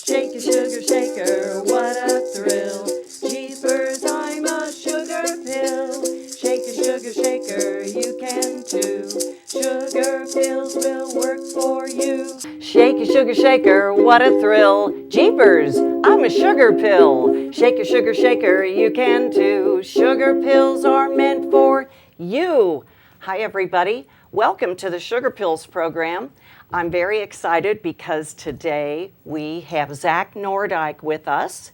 Shake a sugar shaker, what a thrill. Jeepers, I'm a sugar pill. Shake a sugar shaker, you can too. Sugar pills will work for you. Shake a sugar shaker, what a thrill. Jeepers, I'm a sugar pill. Shake a sugar shaker, you can too. Sugar pills are meant for you. Hi, everybody. Welcome to the Sugar Pills program. I'm very excited because today we have Zak Nordyke with us.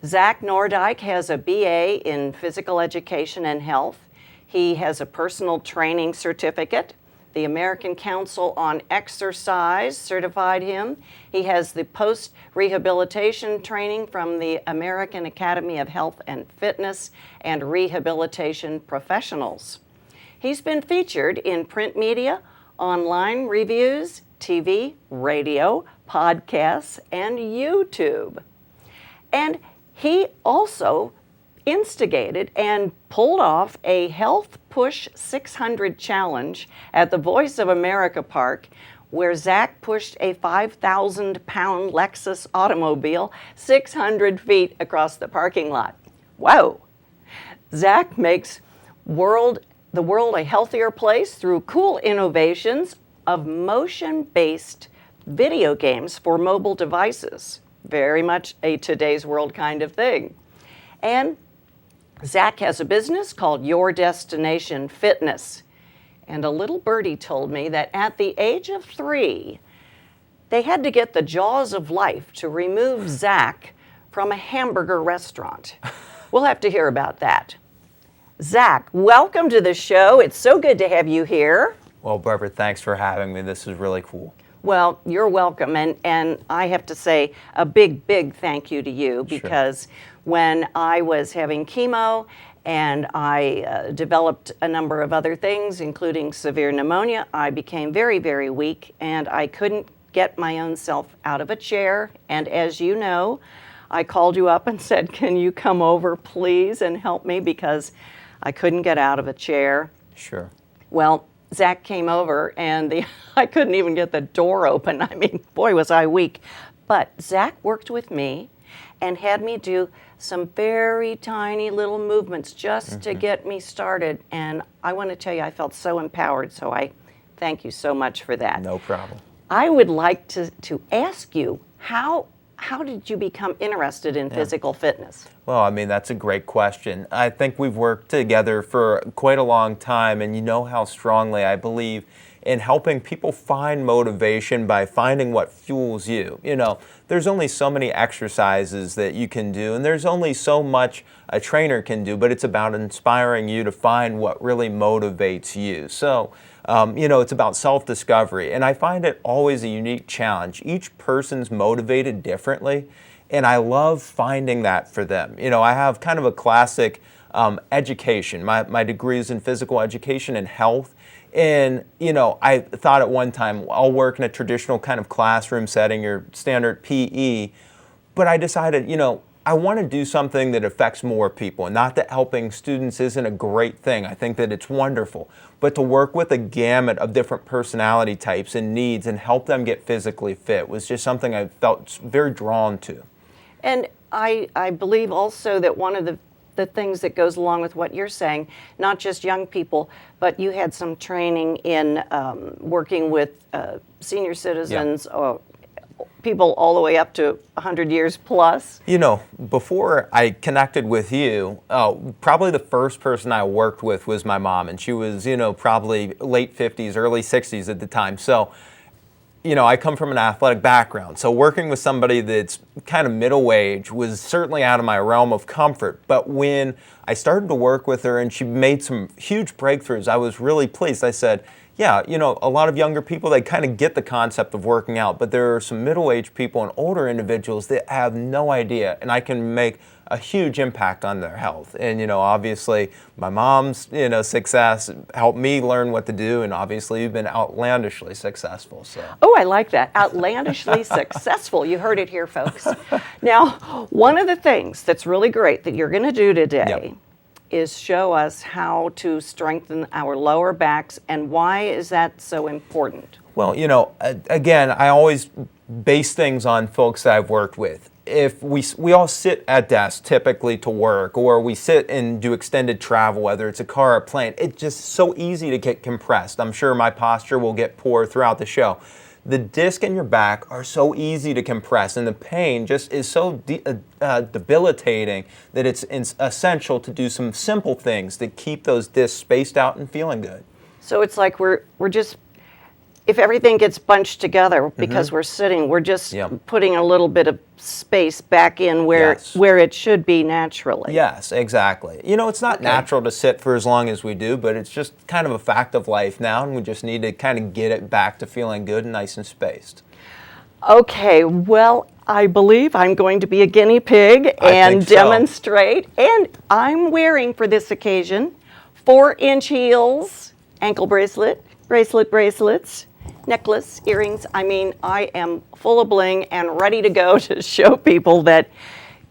Zak Nordyke has a BA in Physical Education and Health. He has a personal training certificate. The American Council on Exercise certified him. He has the post-rehabilitation training from the American Academy of Health and Fitness and Rehabilitation Professionals. He's been featured in print media, online reviews, TV, radio, podcasts, and YouTube. And he also instigated and pulled off a Health Push 600 challenge at the Voice of America Park, where Zak pushed a 5,000-pound Lexus automobile 600 feet across the parking lot. Wow! Zak makes the world a healthier place through cool innovations of motion-based video games for mobile devices. Very much a today's world kind of thing. And Zak has a business called Your Destination Fitness. And a little birdie told me that at the age of 3, they had to get the jaws of life to remove Zak from a hamburger restaurant. We'll have to hear about that. Zak, welcome to the show. It's so good to have you here. Well, Barbara, thanks for having me. This is really cool. Well, you're welcome. And I have to say a big, big thank you to you because when I was having chemo and I developed a number of other things, including severe pneumonia, I became very, very weak and I couldn't get my own self out of a chair. And as you know, I called you up and said, can you come over, please, and help me because I couldn't get out of a chair. Sure. Well, Zak came over and I couldn't even get the door open. I mean, boy, was I weak. But Zak worked with me and had me do some very tiny little movements just to get me started. And I want to tell you, I felt so empowered. So I thank you so much for that. No problem. I would like to ask you, how did you become interested in physical fitness? Well, I mean, that's a great question. I think we've worked together for quite a long time, and you know how strongly I believe in helping people find motivation by finding what fuels you. You know, there's only so many exercises that you can do, and there's only so much a trainer can do, but it's about inspiring you to find what really motivates you. So, it's about self-discovery, and I find it always a unique challenge. Each person's motivated differently, and I love finding that for them. You know, I have kind of a classic education. My degree is in physical education and health, and, I thought at one time, I'll work in a traditional kind of classroom setting or standard PE, but I decided, I want to do something that affects more people. And not that helping students isn't a great thing. I think that it's wonderful. But to work with a gamut of different personality types and needs and help them get physically fit was just something I felt very drawn to. And I believe also that one of the things that goes along with what you're saying, not just young people, but you had some training in working with senior citizens, or people all the way up to 100 years plus. Before I connected with you, probably the first person I worked with was my mom, and she was, probably late 50s, early 60s at the time. So, I come from an athletic background. So working with somebody that's kind of middle age was certainly out of my realm of comfort. But when I started to work with her and she made some huge breakthroughs, I was really pleased. I said, yeah, a lot of younger people, they kind of get the concept of working out, but there are some middle-aged people and older individuals that have no idea, and I can make a huge impact on their health. And, obviously, my mom's, success helped me learn what to do, and obviously you've been outlandishly successful. So. Oh, I like that. Outlandishly successful. You heard it here, folks. Now, one of the things that's really great that you're going to do today is show us how to strengthen our lower backs, and why is that so important? Well, again, I always base things on folks that I've worked with. If we all sit at desks typically to work, or we sit and do extended travel, whether it's a car or a plane, it's just so easy to get compressed. I'm sure my posture will get poor throughout the show. The disc in your back are so easy to compress, and the pain just is so debilitating that it's essential to do some simple things to keep those discs spaced out and feeling good. So it's like we're just, if everything gets bunched together because we're sitting, we're just putting a little bit of space back in where it should be naturally. Yes, exactly. It's not natural to sit for as long as we do, but it's just kind of a fact of life now, and we just need to kind of get it back to feeling good and nice and spaced. Okay, well, I believe I'm going to be a guinea pig and demonstrate. And I'm wearing, for this occasion, 4-inch heels, ankle bracelets, necklace, earrings. I mean, I am full of bling and ready to go to show people that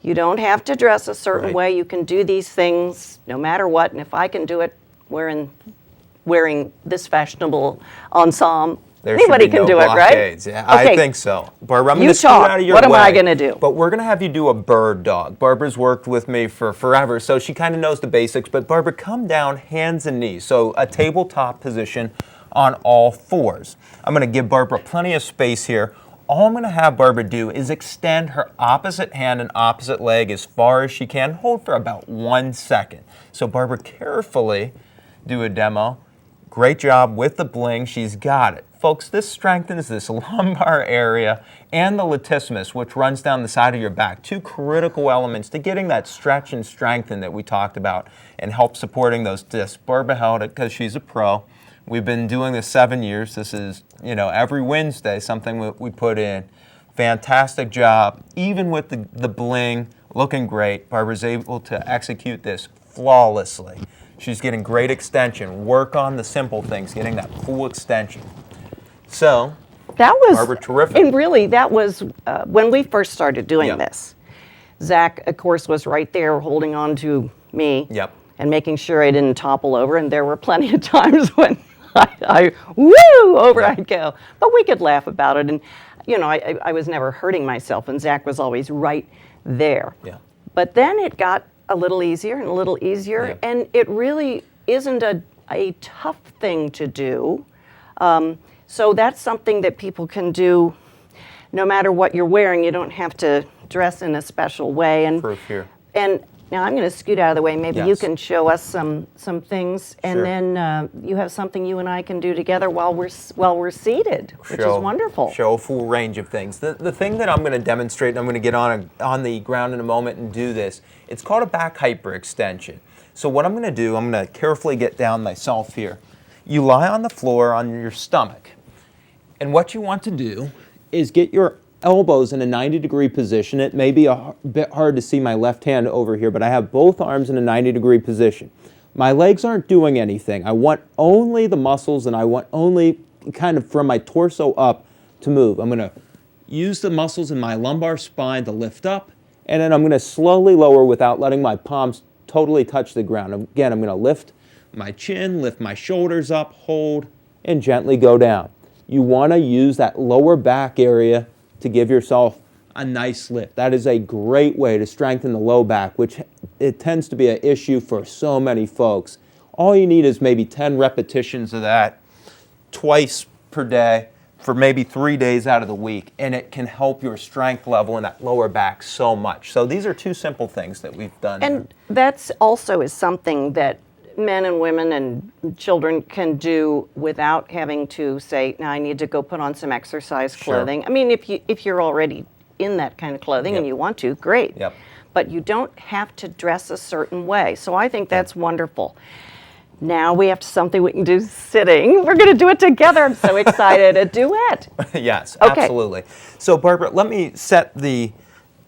you don't have to dress a certain way. You can do these things no matter what. And if I can do it wearing this fashionable ensemble, anybody can do it, right? Yeah, okay. I think so. Barbara, I'm going to scoot out of your way. What am I going to do? But we're going to have you do a bird dog. Barbara's worked with me for forever, so she kind of knows the basics. But Barbara, come down hands and knees. So a tabletop position on all fours. I'm going to give Barbara plenty of space here. All I'm going to have Barbara do is extend her opposite hand and opposite leg as far as she can. Hold for about 1 second. So Barbara, carefully do a demo. Great job with the bling. She's got it. Folks, this strengthens this lumbar area and the latissimus, which runs down the side of your back. 2 critical elements to getting that stretch and strengthen that we talked about and help supporting those discs. Barbara held it because she's a pro. We've been doing this 7 years. This is, every Wednesday, something we put in. Fantastic job. Even with the bling looking great, Barbara's able to execute this flawlessly. She's getting great extension. Work on the simple things, getting that full extension. So, that was, Barbara, terrific. And really, that was when we first started doing this. Zach, of course, was right there holding on to me and making sure I didn't topple over. And there were plenty of times when I'd go. But we could laugh about it. And, I was never hurting myself, and Zach was always right there. Yeah. But then it got a little easier and a little easier. And it really isn't a tough thing to do. So that's something that people can do no matter what you're wearing. You don't have to dress in a special way. And, proof here. And now I'm going to scoot out of the way. Maybe you can show us some things, and then you have something you and I can do together while we're seated, which is wonderful. Show a full range of things. The thing that I'm going to demonstrate, and I'm going to get on the ground in a moment and do this, it's called a back hyperextension. So what I'm going to do, I'm going to carefully get down myself here. You lie on the floor on your stomach, and what you want to do is get your elbows in a 90-degree position. It may be a bit hard to see my left hand over here, but I have both arms in a 90-degree position. My legs aren't doing anything. I want only the muscles, and I want only kind of from my torso up to move. I'm going to use the muscles in my lumbar spine to lift up, and then I'm going to slowly lower without letting my palms totally touch the ground. Again, I'm going to lift my chin, lift my shoulders up, hold, and gently go down. You want to use that lower back area to give yourself a nice lift. That is a great way to strengthen the low back, which it tends to be an issue for so many folks. All you need is maybe 10 repetitions of that twice per day for maybe 3 days out of the week, and it can help your strength level in that lower back so much. So these are 2 simple things that we've done. And that's also is something that men and women and children can do without having to say, now I need to go put on some exercise clothing. I mean, if you're already in that kind of clothing and you want to, great. But you don't have to dress a certain way. So I think that's wonderful. Now we have something we can do sitting. We're going to do it together. I'm so excited. A duet. Yes, absolutely. So Barbara, let me set the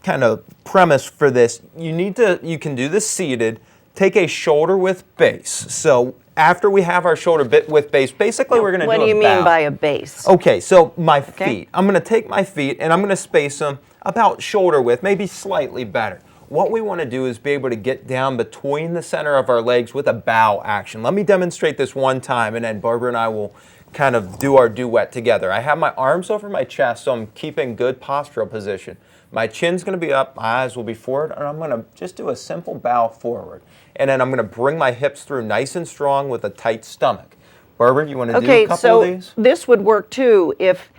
kind of premise for this. You can do this seated. Take a shoulder width base. So after we have our shoulder width base, basically we're going to do a bow. What do you mean by a base? Okay, so my feet. I'm going to take my feet and I'm going to space them about shoulder width, maybe slightly better. what we want to do is be able to get down between the center of our legs with a bow action. Let me demonstrate this one time, and then Barbara and I will kind of do our duet together. I have my arms over my chest, so I'm keeping good postural position. My chin's going to be up, my eyes will be forward, and I'm going to just do a simple bow forward. And then I'm going to bring my hips through nice and strong with a tight stomach. Barbara, you want to do a couple of these? This would work too if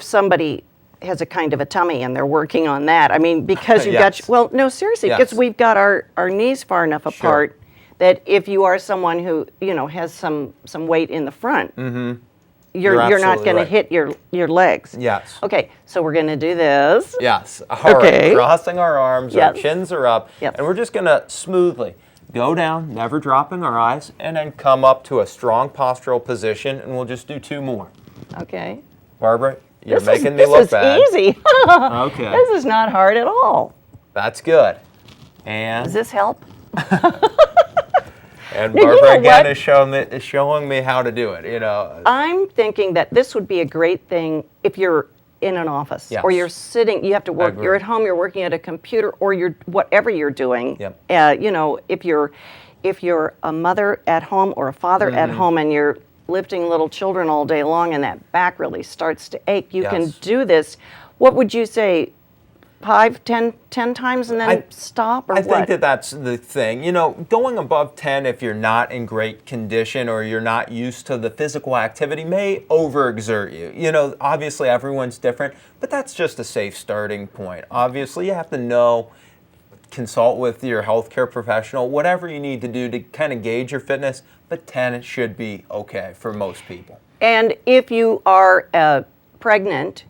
somebody has a kind of a tummy and they're working on that. I mean, because you've Yes. got, well, no, seriously, Yes. because we've got our knees far enough apart that if you are someone who, has some weight in the front, you're not absolutely going right. to hit your legs. Yes. Okay, so we're going to do this. Yes. All Okay. right. Crossing our arms, our Yes. chins are up, Yes. and we're just going to smoothly go down, never dropping our eyes, and then come up to a strong postural position, and we'll just do 2 more. Okay. Barbara, you're This making me look bad. This is easy. Okay. This is not hard at all. That's good. And Does this help? and No, you Barbara know again what? is showing me how to do it. I'm thinking that this would be a great thing if you're in an office or Yes. you're sitting, you have to work, agree. you're at home, you're working at a computer, or you're whatever you're doing. Yep. If you're a mother at home or a father at Mm-hmm. home and you're lifting little children all day long and that back really starts to ache, you can Yes. do this. What would you say? 5, 10 times and then stop, or I what? think that that's the thing. Going above 10 if you're not in great condition or you're not used to the physical activity may overexert you. Obviously everyone's different, but that's just a safe starting point. Obviously you have to know, consult with your healthcare professional, whatever you need to do to kind of gauge your fitness, but 10 should be okay for most people. And if you are pregnant,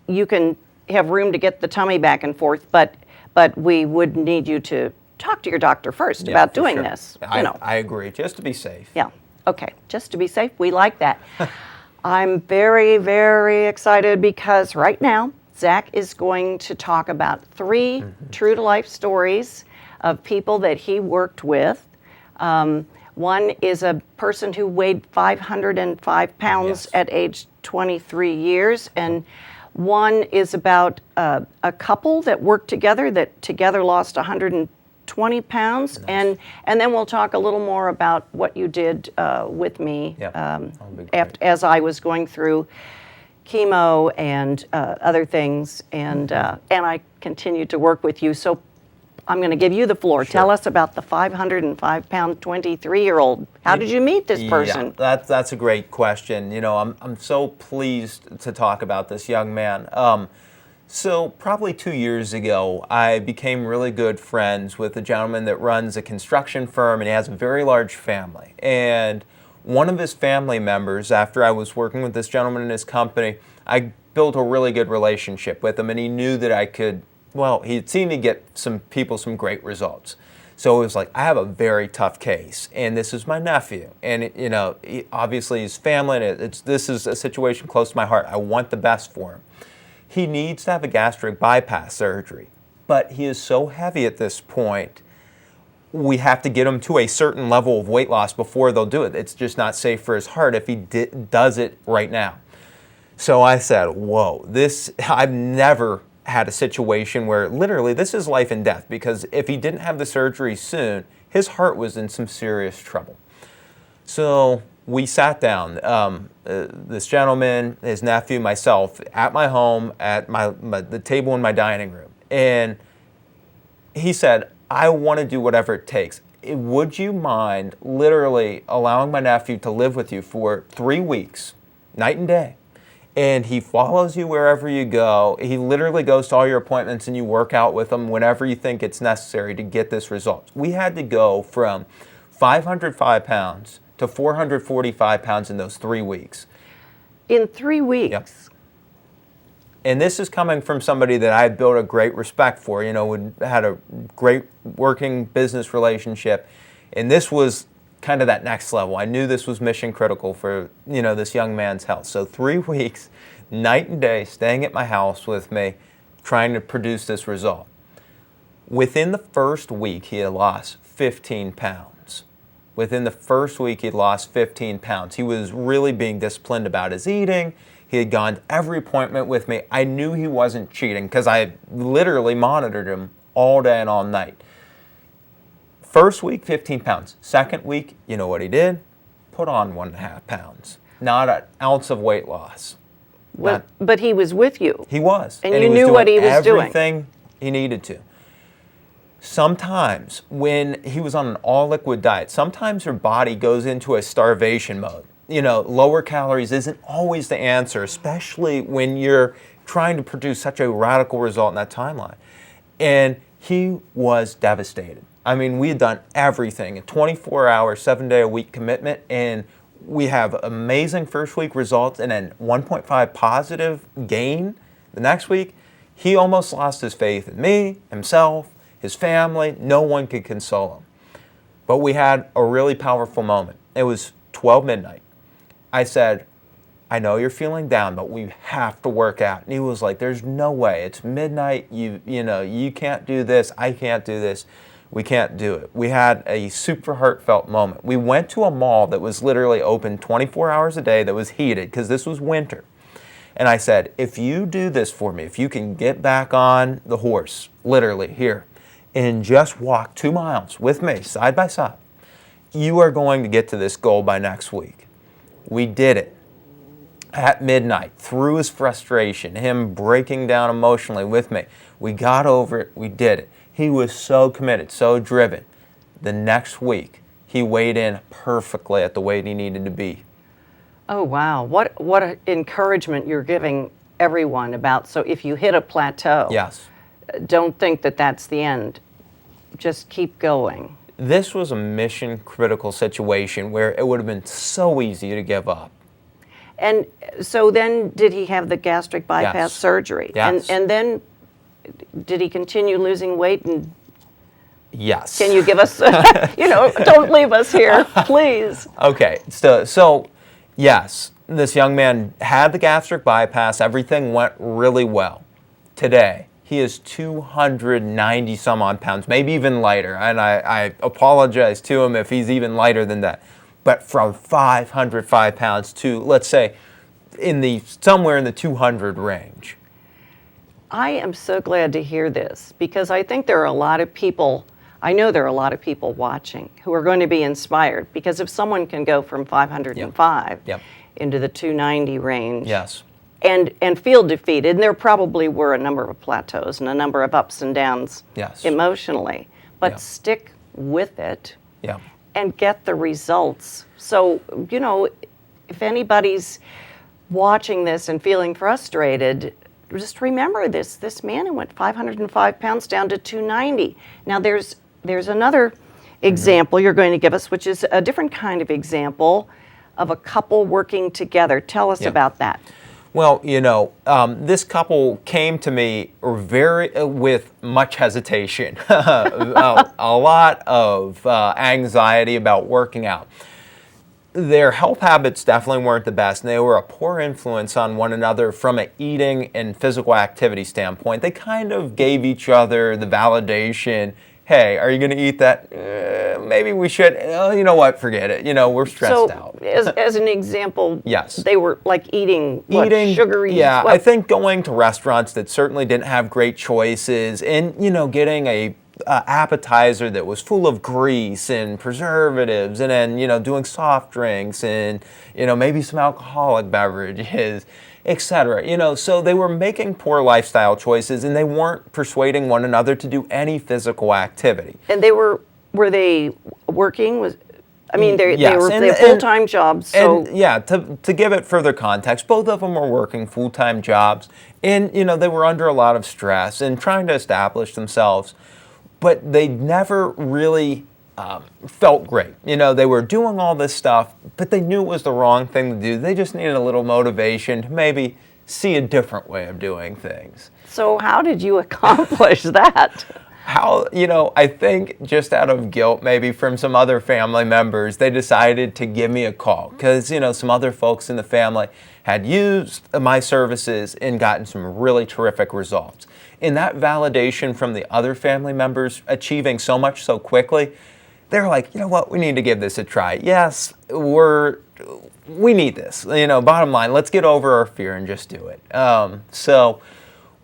you can have room to get the tummy back and forth, but we would need you to talk to your doctor first Yeah, about for doing sure. this. I agree, just to be safe. Yeah. Okay. Just to be safe, we like that. I'm very, very excited because right now Zach is going to talk about 3 true-to-life stories of people that he worked with. One is a person who weighed 505 pounds Yes. at age 23 years, and one is about a couple that worked together that together lost 120 pounds, Nice. and then we'll talk a little more about what you did with me Yep. That'll be great. as I was going through chemo and other things, and I continued to work with you. So I'm going to give you the floor. Sure. Tell us about the 505-pound 23-year-old. How did you meet this person? Yeah, that's a great question. I'm so pleased to talk about this young man. So probably 2 years ago, I became really good friends with a gentleman that runs a construction firm, and he has a very large family. And one of his family members, after I was working with this gentleman in his company, I built a really good relationship with him, and he knew that I could, he'd seen me get some great results. So it was like, I have a very tough case, and this is my nephew, and obviously his family, and this is a situation close to my heart. I want the best for him. He needs to have a gastric bypass surgery, but he is so heavy at this point, we have to get him to a certain level of weight loss before they'll do it. It's just not safe for his heart if he does it right now. So I said, whoa, I've never had a situation where literally this is life and death, because if he didn't have the surgery soon, his heart was in some serious trouble. So we sat down, this gentleman, his nephew, myself, at my home, at the table in my dining room. And he said, I want to do whatever it takes. Would you mind literally allowing my nephew to live with you for 3 weeks, night and day? And he follows you wherever you go. He literally goes to all your appointments, and you work out with him whenever you think it's necessary to get this result. We had to go from 505 pounds to 445 pounds in those 3 weeks. In 3 weeks? Yep. And this is coming from somebody that I built a great respect for, had a great working business relationship. And this was kind of that next level. I knew this was mission critical for, this young man's health. So 3 weeks, night and day, staying at my house with me, trying to produce this result. Within the first week, he had lost 15 pounds. Within the first week, he'd lost 15 pounds. He was really being disciplined about his eating. He had gone to every appointment with me. I knew he wasn't cheating because I literally monitored him all day and all night. First week, 15 pounds. Second week, you know what he did? Put on 1.5 pounds. Not an ounce of weight loss. But he was with you. He was. And he you was knew doing what he was doing. everything he needed to. Sometimes when he was on an all-liquid diet, sometimes your body goes into a starvation mode. You know, lower calories isn't always the answer, especially when you're trying to produce such a radical result in that timeline. And he was devastated. I mean, we had done everything, a 24-hour, 7-day-a-week commitment, and we have amazing first week results and then 1.5 positive gain the next week. He almost lost his faith in me, himself, his family. No one could console him. But we had a really powerful moment. It was 12 midnight. I said, I know you're feeling down, but we have to work out. And he was like, there's no way. It's midnight. You can't do this. I can't do this. We can't do it. We had a super heartfelt moment. We went to a mall that was literally open 24 hours a day that was heated because this was winter. And I said, if you do this for me, if you can get back on the horse, literally here, and just walk 2 miles with me side by side, you are going to get to this goal by next week. We did it. At midnight, through his frustration, him breaking down emotionally with me, we got over it, we did it. He was so committed, so driven. The next week, he weighed in perfectly at the weight he needed to be. Oh, wow. What an encouragement you're giving everyone about. So if you hit a plateau, Yes. don't think that that's the end. Just keep going. This was a mission critical situation where it would have been so easy to give up. And so then did he have the gastric bypass Yes. surgery? Yes. And then did he continue losing weight? And Yes. can you give us, don't leave us here, please. Okay, so yes, this young man had the gastric bypass. Everything went really well. Today, he is 290 some odd pounds, maybe even lighter. And I apologize to him if he's even lighter than that. But from 505 pounds to, let's say, somewhere in the 200 range. I am so glad to hear this because I think there are a lot of people, I know there are a lot of people watching who are going to be inspired because if someone can go from 505 Yep. into the 290 range Yes. and feel defeated, and there probably were a number of plateaus and a number of ups and downs Yes. emotionally, but Yeah. stick with it Yeah. and get the results. So, if anybody's watching this and feeling frustrated, just remember this man who went 505 pounds down to 290. Now there's another example you're going to give us, which is a different kind of example of a couple working together. Tell us Yeah. about that. Well, this couple came to me with much hesitation, a lot of anxiety about working out. Their health habits definitely weren't the best, and they were a poor influence on one another from an eating and physical activity standpoint. They kind of gave each other the validation, hey, are you going to eat that? Maybe we should. Oh, you know what? Forget it. We're stressed out. As an example, Yes. they were like eating sugary. Yeah, I think going to restaurants that certainly didn't have great choices and, getting a appetizer that was full of grease and preservatives and then, doing soft drinks and, maybe some alcoholic beverages, etc. So they were making poor lifestyle choices and they weren't persuading one another to do any physical activity. And were they working? They Yes, were full-time jobs. So And yeah, to give it further context, both of them were working full-time jobs and, they were under a lot of stress and trying to establish themselves, but they never really felt great. They were doing all this stuff, but they knew it was the wrong thing to do. They just needed a little motivation to maybe see a different way of doing things. So how did you accomplish that? I think just out of guilt, maybe from some other family members, they decided to give me a call because, some other folks in the family had used my services and gotten some really terrific results. And that validation from the other family members achieving so much so quickly, they're like, you know what, we need to give this a try. Yes, we need this. Bottom line, let's get over our fear and just do it. So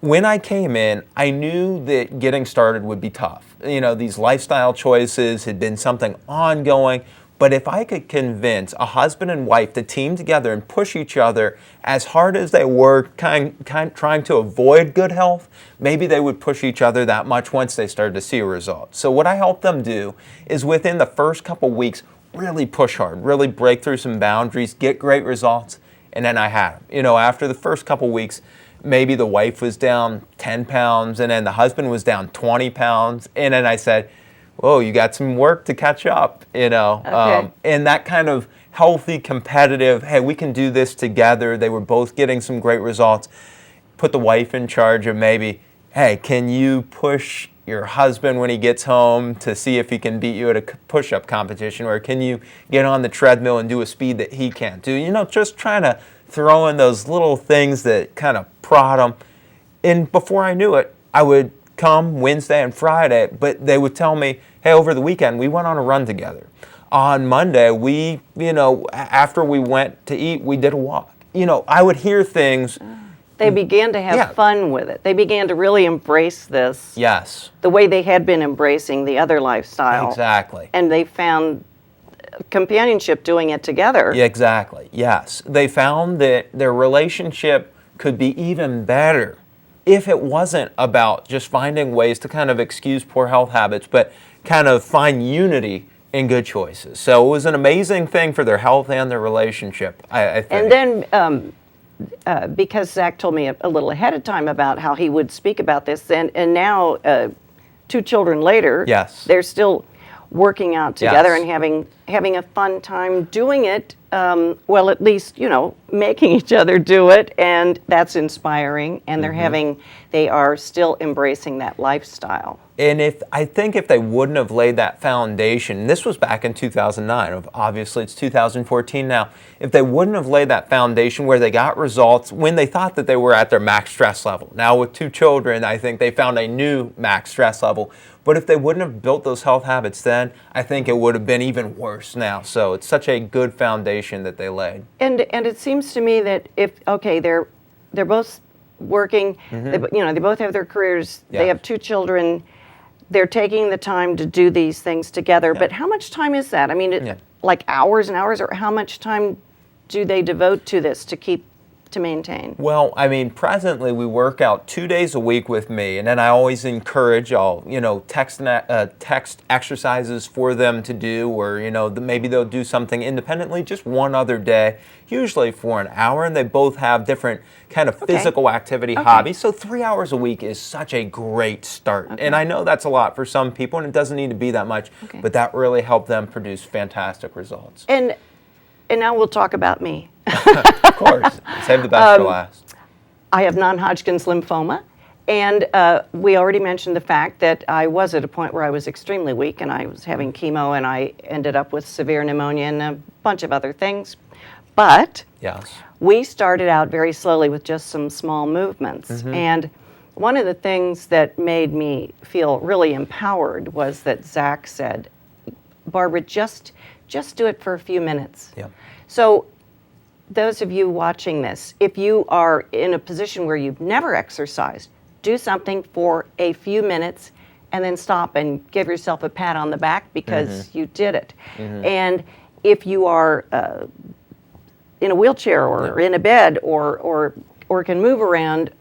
when I came in, I knew that getting started would be tough. These lifestyle choices had been something ongoing, but if I could convince a husband and wife to team together and push each other as hard as they were trying to avoid good health, maybe they would push each other that much once they started to see a result. So what I help them do is within the first couple weeks, really push hard, really break through some boundaries, get great results, and then I had them. After the first couple weeks, maybe the wife was down 10 pounds, and then the husband was down 20 pounds, and then I said, whoa, you got some work to catch up, Okay. and that kind of healthy, competitive, hey, we can do this together. They were both getting some great results. Put the wife in charge of maybe, hey, can you push your husband when he gets home to see if he can beat you at a push-up competition, or can you get on the treadmill and do a speed that he can't do? Just trying to throw in those little things that kind of prod them. And before I knew it, I would come Wednesday and Friday, but they would tell me, hey, over the weekend, we went on a run together. On Monday, we, after we went to eat, we did a walk. I would hear things. They began to have fun with it. They began to really embrace this. Yes. The way they had been embracing the other lifestyle. Exactly. And they found companionship doing it together. Yeah, exactly. Yes. They found that their relationship could be even better if it wasn't about just finding ways to kind of excuse poor health habits, but kind of find unity in good choices. So it was an amazing thing for their health and their relationship, I think. And then, because Zach told me a little ahead of time about how he would speak about this, and now 2 children later, yes, they're still working out together yes, and having a fun time doing it. Well, at least, making each other do it, and that's inspiring. And they are still embracing that lifestyle. And I think if they wouldn't have laid that foundation, this was back in 2009, obviously it's 2014 now, if they wouldn't have laid that foundation where they got results when they thought that they were at their max stress level. Now with 2 children, I think they found a new max stress level. But if they wouldn't have built those health habits then, I think it would have been even worse now. So it's such a good foundation that they laid. And it seems to me that they're both working, they both have their careers, they have 2 children, they're taking the time to do these things together. But how much time is that? I mean, like hours and hours, or how much time do they devote to this to maintain? Well, I mean, presently we work out 2 days a week with me, and then I always encourage text exercises for them to do, or maybe they'll do something independently just one other day, usually for an hour, and they both have different kind of physical activity hobbies. So 3 hours a week is such a great start, and I know that's a lot for some people, and it doesn't need to be that much, but that really helped them produce fantastic results. And now we'll talk about me. Of course. Save the best for last. I have non-Hodgkin's lymphoma, and we already mentioned the fact that I was at a point where I was extremely weak, and I was having chemo, and I ended up with severe pneumonia and a bunch of other things. But we started out very slowly with just some small movements. And one of the things that made me feel really empowered was that Zach said, Barbara, just do it for a few minutes. So those of you watching this, if you are in a position where you've never exercised, do something for a few minutes and then stop and give yourself a pat on the back because you did it. And if you are in a wheelchair or in a bed or can move around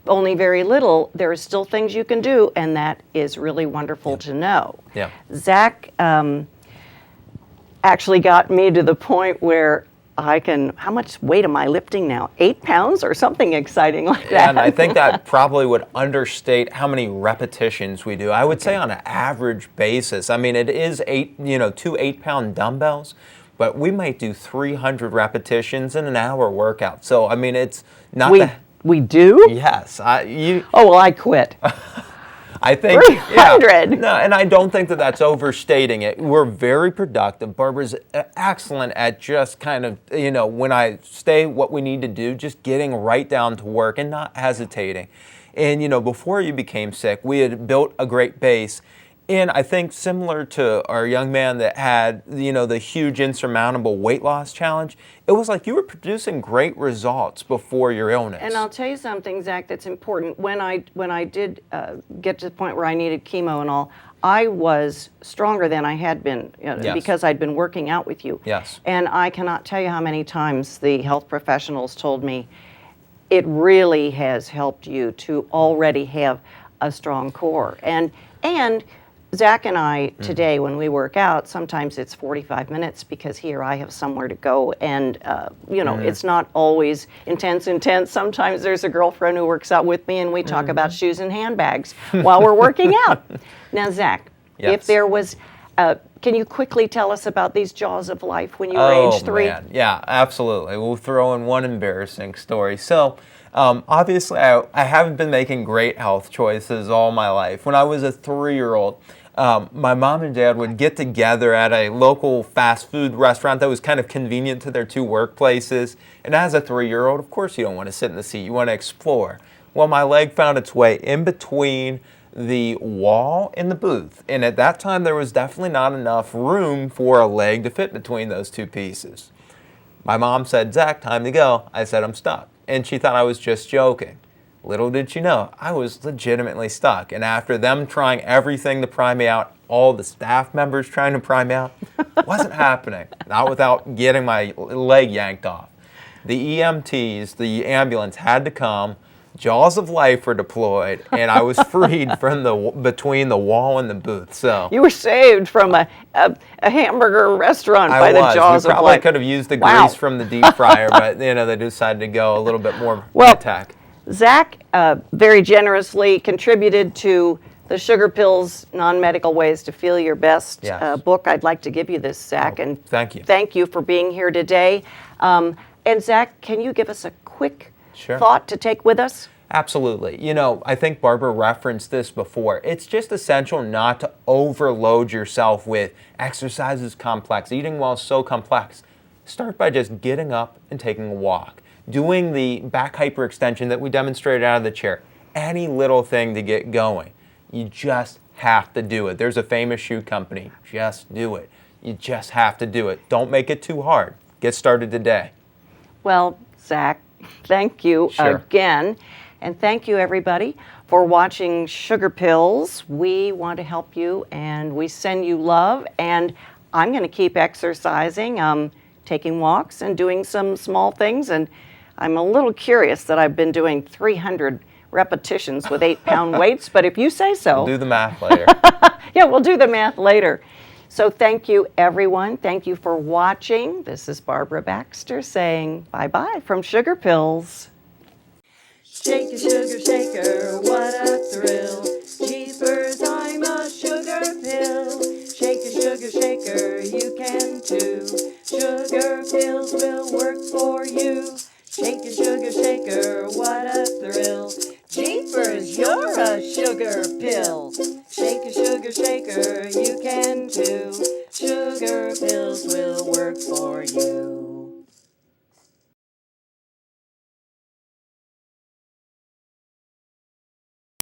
only very little, there are still things you can do, and that is really wonderful to know. Zach actually got me to the point where how much weight am I lifting now? 8 pounds or something exciting like that? And I think that probably would understate how many repetitions we do. I would say on an average basis, I mean, it is 2 8-pound dumbbells, but we might do 300 repetitions in an hour workout. So, I mean, it's not We do? Yes. Oh, well, I quit. I think 300. No, and I don't think that that's overstating it. We're very productive. Barbara's excellent at just kind of, when I say what we need to do, just getting right down to work and not hesitating. And, before you became sick, we had built a great base. And I think similar to our young man that had, the huge insurmountable weight loss challenge, it was like you were producing great results before your illness. And I'll tell you something, Zach, that's important. When I did get to the point where I needed chemo and all, I was stronger than I had been Yes. because I'd been working out with you. Yes. And I cannot tell you how many times the health professionals told me it really has helped you to already have a strong core. And Zach and I today, when we work out, sometimes it's 45 minutes because here I have somewhere to go, and it's not always intense. Sometimes there's a girlfriend who works out with me, and we talk about shoes and handbags while we're working out. Now, Zach, Yes. if there was, can you quickly tell us about these jaws of life when you were age 3? Man. Yeah, absolutely. We'll throw in one embarrassing story. So, obviously, I haven't been making great health choices all my life. When I was a 3-year-old, my mom and dad would get together at a local fast food restaurant that was kind of convenient to their 2 workplaces. And as a 3-year-old, of course, you don't want to sit in the seat. You want to explore. Well, my leg found its way in between the wall and the booth. And at that time, there was definitely not enough room for a leg to fit between those 2 pieces. My mom said, "Zach, time to go." I said, "I'm stuck." And she thought I was just joking. Little did she know, I was legitimately stuck. And after them trying everything to pry me out, all the staff members trying to pry me out, wasn't happening. Not without getting my leg yanked off. The EMTs, the ambulance had to come. Jaws of life were deployed, and I was freed from between the wall and the booth. So You were saved from a hamburger restaurant by the jaws we of probably life. could have used the Wow. grease from the deep fryer, but they decided to go a little bit more Well, tech. Zach very generously contributed to the Sugar Pills Non-Medical Ways to Feel Your Best Yes. book. I'd like to give you this, Zach, and thank you. Thank you for being here today. And Zach, can you give us a quick Sure. thought to take with us? Absolutely. I think Barbara referenced this before. It's just essential not to overload yourself with exercise is complex. Eating well is so complex. Start by just getting up and taking a walk. Doing the back hyperextension that we demonstrated out of the chair. Any little thing to get going. You just have to do it. There's a famous shoe company. Just do it. You just have to do it. Don't make it too hard. Get started today. Well, Zach, thank you Sure. again. And thank you, everybody, for watching Sugar Pills. We want to help you, and we send you love. And I'm going to keep exercising, taking walks, and doing some small things. And I'm a little curious that I've been doing 300 repetitions with 8-pound weights, but if you say so. We'll do the math later. Yeah, we'll do the math later. So thank you, everyone. Thank you for watching. This is Barbara Baxter saying bye-bye from Sugar Pills. Shake a sugar shaker, what a thrill. Cheapers, I'm a sugar pill. Shake a sugar shaker, you can too. Sugar pills will work for you. Shake a sugar shaker, what a thrill. Jeepers, you're a sugar pill. Shake a sugar shaker, you can too. Sugar pills will work for you.